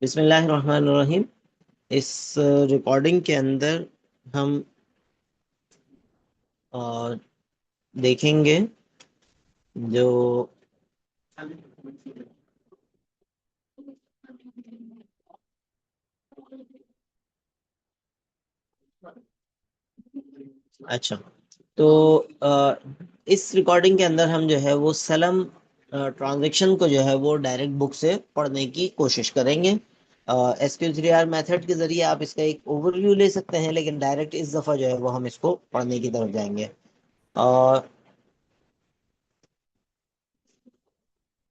बिस्मिल्लाहिर्रहमानिर्रहीम। इस रिकॉर्डिंग के अंदर हम अ, देखेंगे जो अच्छा। तो इस रिकॉर्डिंग के अंदर हम जो है वो सलम ट्रांजैक्शन को जो है वो डायरेक्ट बुक से पढ़ने की कोशिश करेंगे। SQ3R मेथड के जरिए आप इसका एक ओवरव्यू ले सकते हैं, लेकिन डायरेक्ट इस दफ़ा जो है वो हम इसको पढ़ने की तरफ जाएंगे।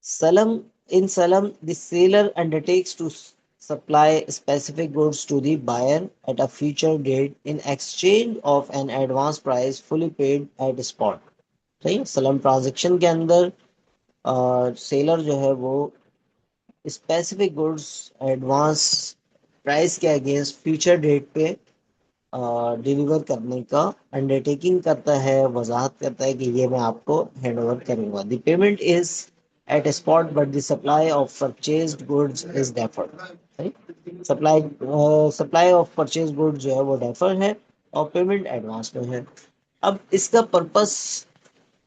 Salam in Salam, the seller undertakes to supply specific goods to the buyer at a future date in exchange of an advance price fully paid at spot। सही है। सलम ट्रांजेक्शन के अंदर सेलर जो है वो स्पेसिफिक गुड्स एडवांस प्राइस के against future date पे डिलीवर करने का अंडरटेकिंग करता है, वजाहत करता है कि ये मैं आपको हैंड ओवर करूंगा। The payment is at spot but the supply of purchased goods is deferred. Supply of purchase goods जो है वो डेफर है और पेमेंट एडवांस में है। अब इसका purpose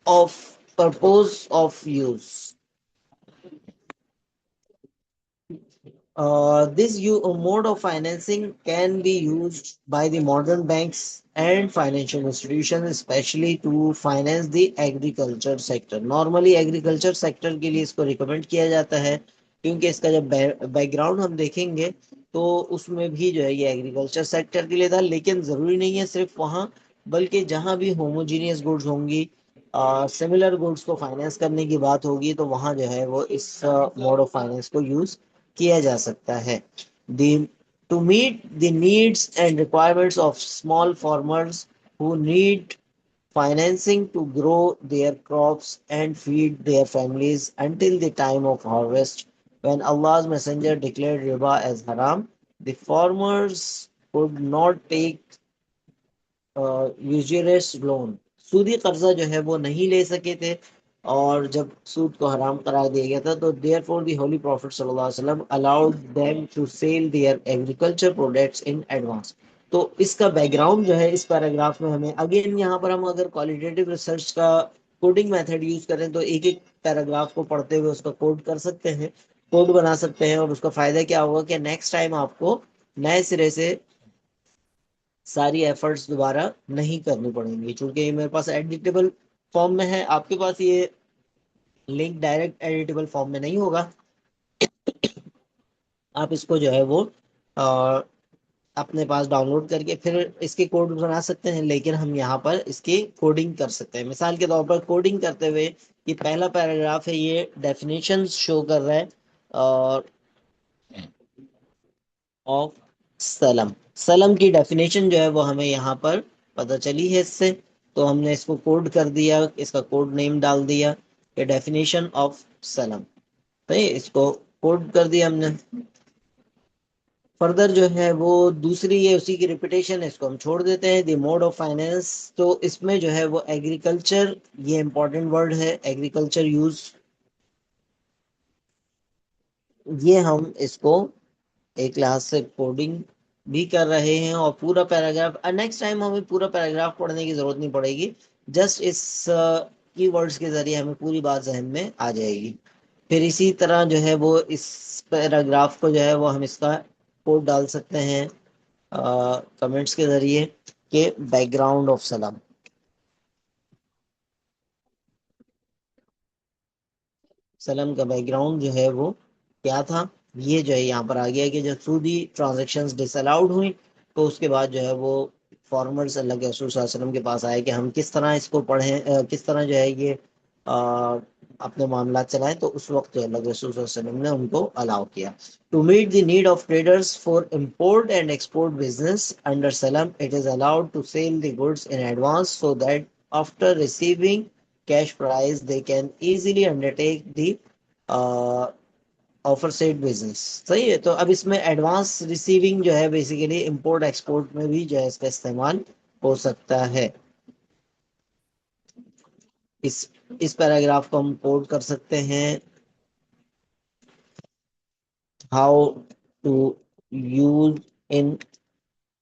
of use, this mode of financing can be used by the modern banks and financial institutions, especially to finance the agriculture sector। Normally agriculture sector के लिए इसको रिकमेंड किया जाता है, क्योंकि इसका जब बैकग्राउंड हम देखेंगे तो उसमें भी जो है ये एग्रीकल्चर सेक्टर के लिए था। लेकिन जरूरी नहीं है सिर्फ वहाँ, बल्कि जहाँ भी होमोजीनियस गुड्स होंगी, सिमिलर गुड्स को फाइनेंस करने की बात होगी, तो वहाँ जो है वो इस मोड ऑफ फाइनेंस को यूज किया जा सकता है। The, to meet the needs and requirements of small farmers who need financing to grow their crops and feed their families until the time of harvest, when Allah's messenger declared riba as haram, the farmers could not take usurious loan, सूदी कर्जा जो है वो नहीं ले सके थे। और जब सूद को हराम करार दिया गया था, तो देयरफॉर द होली प्रॉफिट सल्लल्लाहु अलैहि वसल्लम allowed them to sell their agricultural products in advance. तो इसका बैकग्राउंड जो है इस पैराग्राफ में हमें अगेन, यहाँ पर हम अगर क्वालिटेटिव रिसर्च का कोडिंग मेथड यूज करें तो एक एक पैराग्राफ को पढ़ते हुए उसका कोड कर सकते हैं, कोड बना सकते हैं। और उसका फायदा क्या होगा कि नेक्स्ट टाइम आपको नए सिरे से सारी एफर्ट्स दोबारा नहीं करनी पड़ेंगी। चूंकि ये मेरे पास एडिटेबल फॉर्म में है, आपके पास ये लिंक डायरेक्ट एडिटेबल फॉर्म में नहीं होगा। आप इसको जो है वो आ, अपने पास डाउनलोड करके फिर इसके कोड बना सकते हैं, लेकिन हम यहाँ पर इसकी कोडिंग कर सकते हैं। मिसाल के तौर पर कोडिंग करते हुए ये पहला पैराग्राफ है, ये डेफिनेशन शो कर रहा है और ऑफ सलम। सलम की डेफिनेशन जो है वो हमें यहाँ पर पता चली है इससे, तो हमने इसको कोड कर दिया, इसका कोड नेम डाल दिया, ये डेफिनेशन ऑफ सलम। तो इसको कोड कर दिया हमने। फर्दर जो है वो दूसरी, ये उसी की रिपीटेशन है, इसको हम छोड़ देते हैं। द मोड ऑफ फाइनेंस, तो इसमें जो है वो एग्रीकल्चर, ये इंपॉर्टेंट वर्ड है एग्रीकल्चर यूज, ये हम इसको एक क्लास से कोडिंग भी कर रहे हैं। और पूरा पैराग्राफ नेक्स्ट टाइम हमें पूरा पैराग्राफ पढ़ने की जरूरत नहीं पड़ेगी, जस्ट इस कीवर्ड्स के जरिए हमें पूरी बात जहन में आ जाएगी। फिर इसी तरह जो है वो इस पैराग्राफ को जो है वो हम इसका कोड डाल सकते हैं कमेंट्स के जरिए कि बैकग्राउंड ऑफ सलाम। सलम का बैकग्राउंड जो है वो क्या था, ये जो है यहाँ पर आ गया कि जब सूदी ट्रांजेक्शन्स डिसअलाउड हुई, तो उसके बाद जो है वो फॉर्मर्स अल्लाह के रसूल सल्लल्लाहु अलैहि वसल्लम के पास आए कि हम किस तरह इसको पढ़ें, किस तरह जो है ये अपने मामला चलाएं। तो उस वक्त जो अल्लाह के रसूल सल्लल्लाहु अलैहि वसल्लम ने उनको अलाउ किया। To meet the need of traders for import and export business under सलम, it is allowed to sell the goods in advance so that after receiving cash price they can easily undertake the aforesaid business. सही है। तो अब इसमें advance receiving जो है basically import export में भी जो है इसका इस्तेमाल हो सकता है। इस इस पैराग्राफ को हम कोड कर सकते हैं। How to use in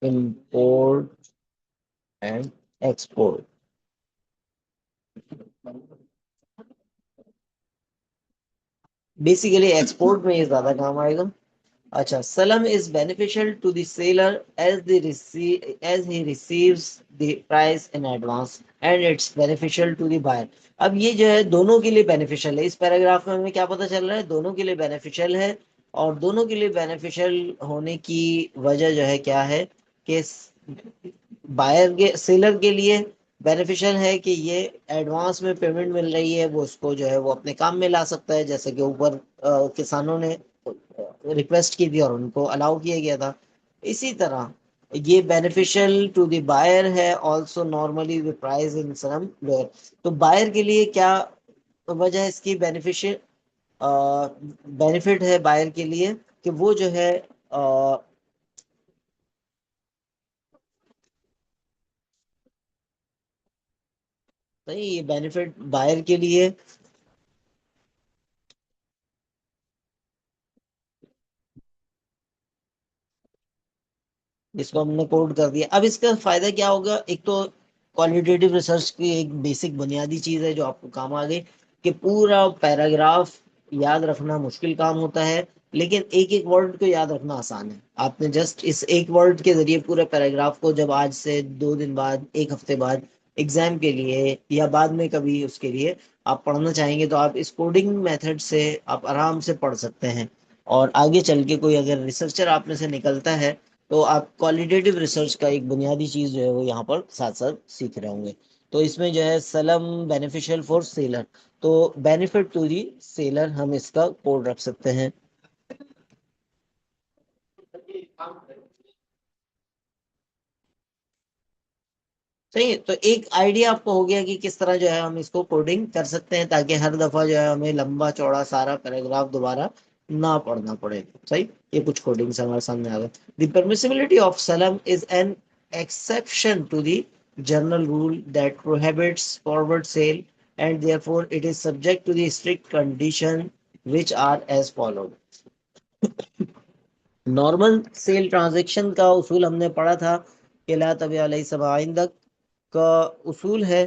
import and export. Basically export में ये ज्यादा काम आएगा. अच्छा, Salam is beneficial to the seller as he receives the price in advance and it's beneficial to the buyer. अब ये जो है दोनों के लिए बेनिफिशियल है. इस पैराग्राफ में हमें क्या पता चल रहा है, दोनों के लिए बेनिफिशियल है. और दोनों के लिए बेनिफिशियल होने की वजह जो है क्या है कि बायर के सेलर के लिए बेनिफिशियल है कि ये एडवांस में पेमेंट मिल रही है, वो उसको जो है वो अपने काम में ला सकता है, जैसे कि ऊपर किसानों ने रिक्वेस्ट की थी और उनको अलाउ किया गया था. इसी तरह ये बेनिफिशियल टू द बायर है also. Normally the price in some lower. तो बायर के लिए क्या वजह है इसकी बेनिफिशियल बेनिफिट है बायर के लिए कि वो जो है सही, ये बेनिफिट बायर के लिए. इसको हमने कोड कर दिया. अब इसका फायदा क्या होगा, एक तो क्वालिटेटिव रिसर्च की एक बेसिक बुनियादी चीज है जो आपको काम आ गई कि पूरा पैराग्राफ याद रखना मुश्किल काम होता है, लेकिन एक एक वर्ड को याद रखना आसान है. आपने जस्ट इस एक वर्ड के जरिए पूरे पैराग्राफ को, जब आज से 2 दिन बाद, एक हफ्ते बाद एग्जाम के लिए या बाद में कभी उसके लिए आप पढ़ना चाहेंगे, तो आप इस कोडिंग मेथड से आप आराम से पढ़ सकते हैं. और आगे चल के कोई अगर रिसर्चर आप में से निकलता है तो आप क्वालिटेटिव रिसर्च का एक बुनियादी चीज जो है वो यहाँ पर साथ साथ सीख रहे होंगे. तो इसमें जो है सलम बेनिफिशियल फॉर सेलर, तो बेनिफिट टू दी सेलर हम इसका कोड रख सकते हैं. सही है. तो एक आइडिया आपको हो गया कि किस तरह जो है हम इसको कोडिंग कर सकते हैं ताकि हर दफा जो है हमें लंबा चौड़ा सारा पैराग्राफ दोबारा ना पढ़ना पड़े. सही. ये कुछ कोडिंग हमारे सामने आ गए. द परमिसिबिलिटी ऑफ सलम is an exception to the general rule that prohibits forward sale and therefore it is subject to the strict condition which are as followed. Normal sale transaction का उसूल हमने पढ़ा था कि ला तबीअ लैस बाइंदक का उसूल है.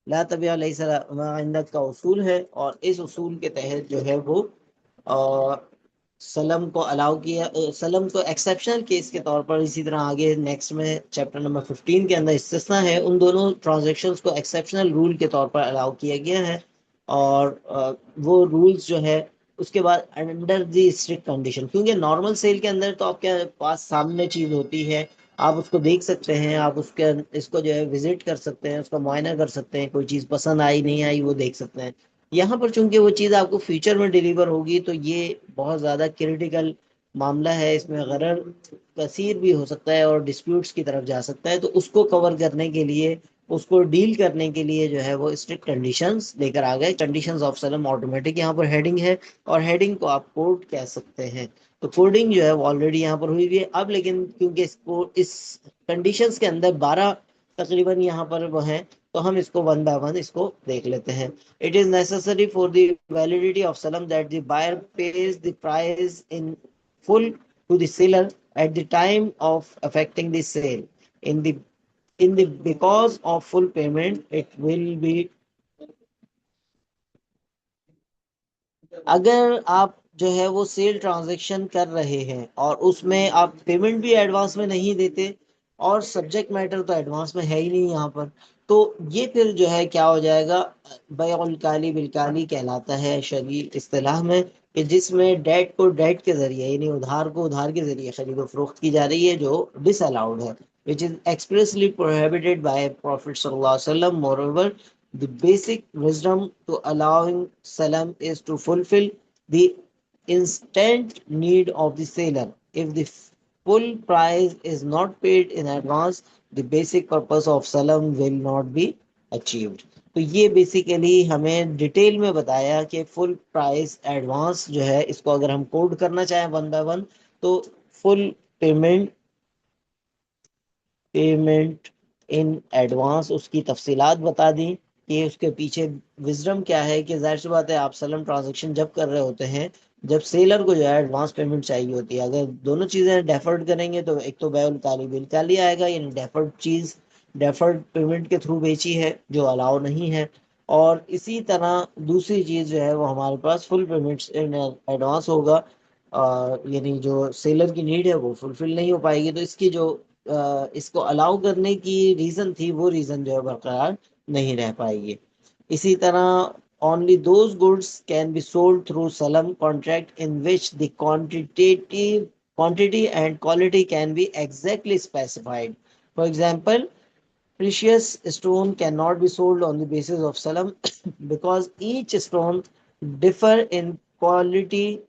ला तबीअ लैस बाइंदक का उसूल है और इस उसूल के तहत जो है वो सलम को अलाउ किया, सलम को एक्सेप्शनल केस के तौर पर. इसी तरह आगे नेक्स्ट में चैप्टर नंबर 15 के अंदर इस्तिस्ना है, उन दोनों ट्रांजैक्शंस को एक्सेप्शनल रूल के तौर पर अलाउ किया गया है. और वो रूल्स जो है उसके बाद अंडर द स्ट्रिक्ट कंडीशन, क्योंकि नॉर्मल सेल के अंदर तो आपके पास सामने चीज होती है, आप उसको देख सकते हैं, आप उसके इसको जो है विजिट कर सकते हैं, उसका मुआयना कर सकते हैं, कोई चीज पसंद आई नहीं आई वो देख सकते हैं. यहाँ पर चूंकि वो चीज़ आपको फ्यूचर में डिलीवर होगी तो ये बहुत ज़्यादा क्रिटिकल मामला है, इसमें गरर कसीर भी हो सकता है और डिस्प्यूट्स की तरफ जा सकता है. तो उसको कवर करने के लिए, उसको डील करने के लिए जो है वो स्ट्रिक्ट कंडीशंस लेकर आ गए. कंडीशंस ऑफ सलम ऑटोमेटिक यहाँ पर हेडिंग है और हेडिंग को आप कोड कह सकते हैं. तो कोडिंग जो है वो ऑलरेडी यहाँ पर हुई हुई है. अब लेकिन क्योंकि इसको इस कंडीशंस के अंदर 12 तकरीबन यहाँ पर वो हैं, तो हम इसको वन बाय वन इसको देख लेते हैं. It is necessary for the validity of salam that the buyer pays the price in full to the seller at the time of effecting the sale. In the because of full payment, it will be. अगर आप जो है वो sale transaction कर रहे हैं और उसमें आप पेमेंट भी एडवांस में नहीं देते और सब्जेक्ट मैटर तो एडवांस में है ही नहीं यहाँ पर, तो ये फिर जो है क्या हो जाएगा, बयउल काली बिलकाली कहलाता है शरई इस्तिलाह में, कि जिसमें डेट को डेट के जरिए यानी उधार को उधार के जरिए खरीद फरोख्त की जा रही है, जो डिसअलाउड है, which is expressly prohibited by profit सल्लल्लाहु अलैहि वसल्लम. Moreover, the basic wisdom to allowing salam is to fulfill the instant need of the seller. If the full price is not paid in advance, the basic purpose of salam will not be achieved. तो ये basically हमें detail में बताया कि full price advance जो है इसको अगर हम कोड करना चाहें वन बाय वन, तो full payment payment in advance उसकी तफसीलात बता दी. कि उसके पीछे विजडम क्या है, कि जाहिर सी बात है आप सलम ट्रांजेक्शन जब कर रहे होते हैं, जब सेलर को जो है एडवांस पेमेंट चाहिए होती है, अगर दोनों चीजें डेफर्ड करेंगे तो एक तो बैउल काली बिल काली आएगा, यानी डेफर्ड चीज डेफर्ड पेमेंट के थ्रू बेची है जो अलाउ नहीं है। और इसी तरह दूसरी चीज जो है वो हमारे पास फुल पेमेंट इन एडवांस होगा, यानी जो सेलर की नीड है वो फुलफिल नहीं हो पाएगी, तो इसकी जो इसको अलाउ करने की रीजन थी वो रीजन जो है बरकरार नहीं रह पाएगी। इसी तरह only those goods can be sold through salam contract in which the quantity and quality can be exactly specified. For example, precious stone cannot be sold on the basis of salam because each stone differ in quality,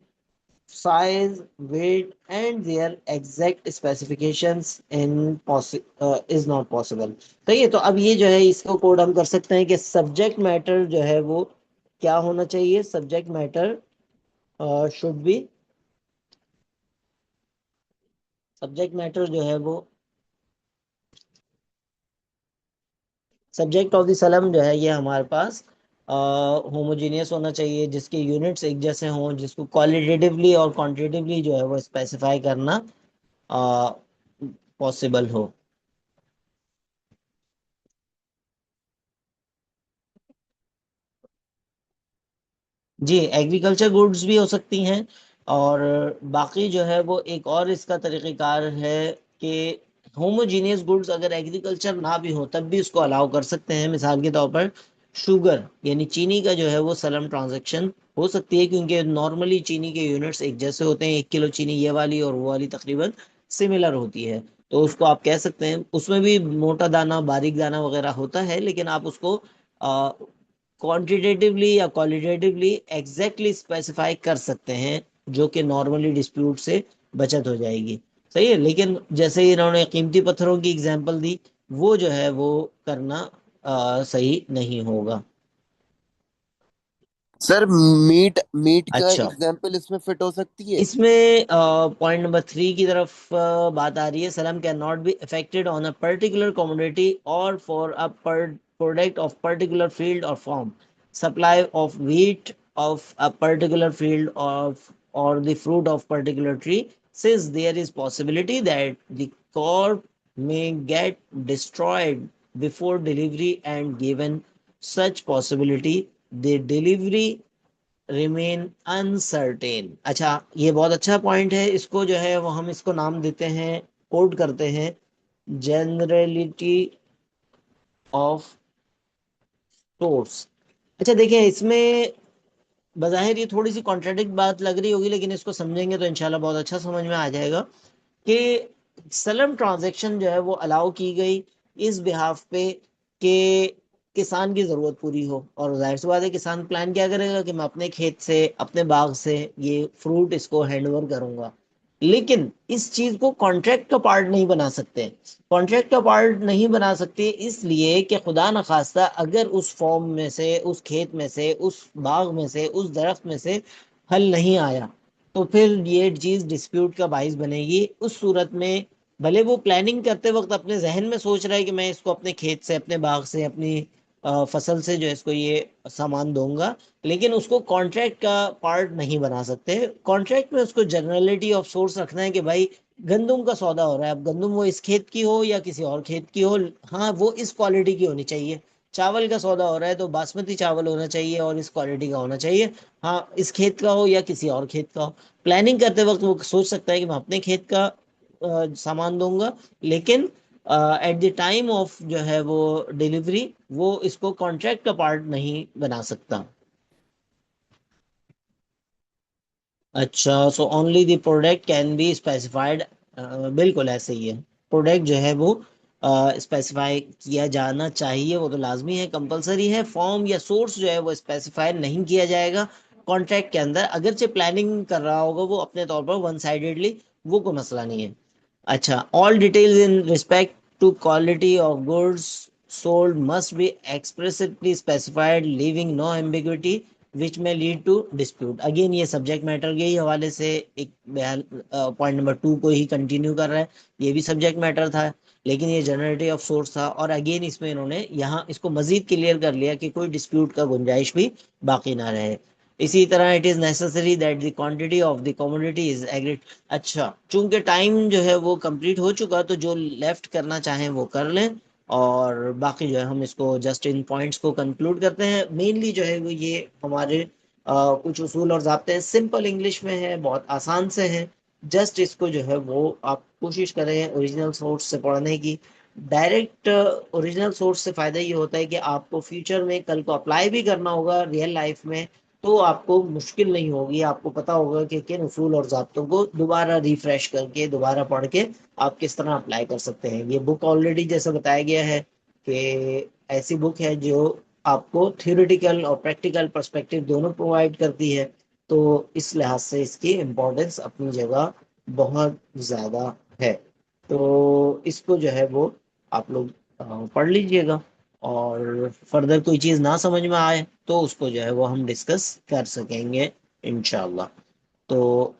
size, weight, and their exact specifications is not possible. तो ये तो अब ये जो है इसको code हम कर सकते हैं कि सब्जेक्ट मैटर जो है वो क्या होना चाहिए, subject matter should be, subject matter जो है वो सब्जेक्ट ऑफ द सलम जो है ये हमारे पास होमोजीनियस होना चाहिए, जिसके यूनिट्स एक जैसे हों, जिसको क्वालिटेटिवली और क्वांटिटेटिवली जो है वो स्पेसिफाई करना पॉसिबल हो। जी, एग्रीकल्चर गुड्स भी हो सकती हैं, और बाकी जो है वो एक और इसका तरीक़ेकार है कि होमोजीनियस गुड्स अगर एग्रीकल्चर ना भी हो तब भी उसको अलाउ कर सकते हैं। मिसाल के तौर पर शुगर यानी चीनी का जो है वो सलम ट्रांजैक्शन हो सकती है, क्योंकि नॉर्मली चीनी के यूनिट्स एक जैसे होते हैं, 1 किलो चीनी ये वाली और वो वाली तकरीबन सिमिलर होती है, तो उसको आप कह सकते हैं। उसमें भी मोटा दाना बारीक दाना वगैरह होता है, लेकिन आप उसको क्वांटिटेटिवली या क्वालिटेटिवली एग्जैक्टली स्पेसिफाई कर सकते हैं, जो कि नॉर्मली डिस्प्यूट से बचत हो जाएगी। सही है, लेकिन जैसे ही इन्होंने कीमती पत्थरों की एग्जांपल दी, वो जो है वो करना सही नहीं होगा। सर मीट मीट का अच्छा, एग्जाम्पल इसमें फिट हो सकती है? इसमें पॉइंट नंबर 3 की तरफ बात आ रही है। सलम can not be effected on a particular commodity or for a product of particular field or form, supply of wheat of a particular field of or the fruit of particular tree, since there is possibility that the crop may get destroyed before delivery, and given such possibility the delivery remain uncertain. अच्छा, ये बहुत अच्छा point है, इसको जो है वो हम इसको नाम देते हैं, कोड करते हैं, जनरलिटी ऑफ सोर्स। अच्छा देखिए, इसमें बज़ाहिर ये थोड़ी सी कॉन्ट्राडिक्ट बात लग रही होगी, लेकिन इसको समझेंगे तो इंशाल्लाह बहुत अच्छा समझ में आ जाएगा कि सलम ट्रांजैक्शन जो है वो अलाउ की गई इस बिहाफ पे कि किसान की ज़रूरत पूरी हो, और जाहिर सी बात है किसान प्लान क्या करेगा कि मैं अपने खेत से अपने बाग से ये फ्रूट इसको हैंड ओवर करूंगा, लेकिन इस चीज को कॉन्ट्रैक्ट का पार्ट नहीं बना सकते। कॉन्ट्रैक्ट का पार्ट नहीं बना सकते इसलिए कि खुदा न खास्ता अगर उस फॉर्म में से, उस खेत में से, उस बाग में से, उस दरख्त में से फल नहीं आया, तो फिर ये चीज डिस्प्यूट का बाइस बनेगी। उस सूरत में भले वो प्लानिंग करते वक्त अपने जहन में सोच रहा है कि मैं इसको अपने खेत से, अपने बाग से, अपनी फसल से जो है इसको ये सामान दूंगा, लेकिन उसको कॉन्ट्रैक्ट का पार्ट नहीं बना सकते। कॉन्ट्रैक्ट में उसको जनरलिटी ऑफ सोर्स रखना है कि भाई गंदुम का सौदा हो रहा है, अब गंदुम वो इस खेत की हो या किसी और खेत की हो, हाँ वो इस क्वालिटी की होनी चाहिए। चावल का सौदा हो रहा है तो बासमती चावल होना चाहिए और इस क्वालिटी का होना चाहिए, हाँ इस खेत का हो या किसी और खेत का हो। प्लानिंग करते वक्त वो सोच सकता है कि मैं अपने खेत का सामान दूंगा, लेकिन एट द टाइम ऑफ जो है वो डिलीवरी वो इसको कॉन्ट्रैक्ट का पार्ट नहीं बना सकता। अच्छा, so only the product can be specified, बिल्कुल ऐसे ही है। प्रोडक्ट जो है वो स्पेसिफाई किया जाना चाहिए, वो तो लाजमी है, कंपलसरी है। फॉर्म या सोर्स जो है वो स्पेसिफाई नहीं किया जाएगा कॉन्ट्रैक्ट के अंदर, अगरचे प्लानिंग कर रहा होगा वो अपने तौर पर वन साइडेडली, वो कोई मसला नहीं है। अच्छा, all details in respect to quality of goods sold must be explicitly specified, leaving no ambiguity which में लीड टू डिस्प्यूट। अगेन ये सब्जेक्ट मैटर के ही हवाले से एक बयान पॉइंट नंबर 2 को ही कंटिन्यू कर रहा है। ये भी सब्जेक्ट मैटर था, लेकिन ये जनरेटिव ऑफ सोर्स था, और अगेन इसमें इन्होंने यहाँ इसको मजीद क्लियर कर लिया कि कोई डिस्प्यूट का गुंजाइश भी बाकी ना रहे। इसी तरह it is necessary that the quantity of the commodity is agreed. अच्छा, चूंकि टाइम जो है वो कंप्लीट हो चुका, तो जो लेफ्ट करना चाहें वो कर लें, और बाकी जो है हम इसको जस्ट इन पॉइंट्स को कंक्लूड करते हैं। मेनली जो है वो ये हमारे कुछ उसूल और ज़ाब्ते हैं, सिंपल इंग्लिश में है, बहुत आसान से हैं। जस्ट इसको जो है वो आप कोशिश करें ओरिजिनल सोर्स से पढ़ने की। डायरेक्ट ओरिजिनल सोर्स से फ़ायदा ये होता है कि आपको फ्यूचर में कल को अप्लाई भी करना होगा रियल लाइफ में, तो आपको मुश्किल नहीं होगी, आपको पता होगा कि किन उसूल और ज़ाब्तों को दोबारा रिफ्रेश करके दोबारा पढ़ के आप किस तरह अप्लाई कर सकते हैं। ये बुक ऑलरेडी जैसे बताया गया है कि ऐसी बुक है जो आपको थियोरेटिकल और प्रैक्टिकल पर्सपेक्टिव दोनों प्रोवाइड करती है, तो इस लिहाज से इसकी इम्पोर्टेंस अपनी जगह बहुत ज़्यादा है। तो इसको जो है वो आप लोग पढ़ लीजिएगा, और फर्दर कोई चीज़ ना समझ में आए तो उसको जो है वो हम डिस्कस कर सकेंगे इंशाल्लाह। तो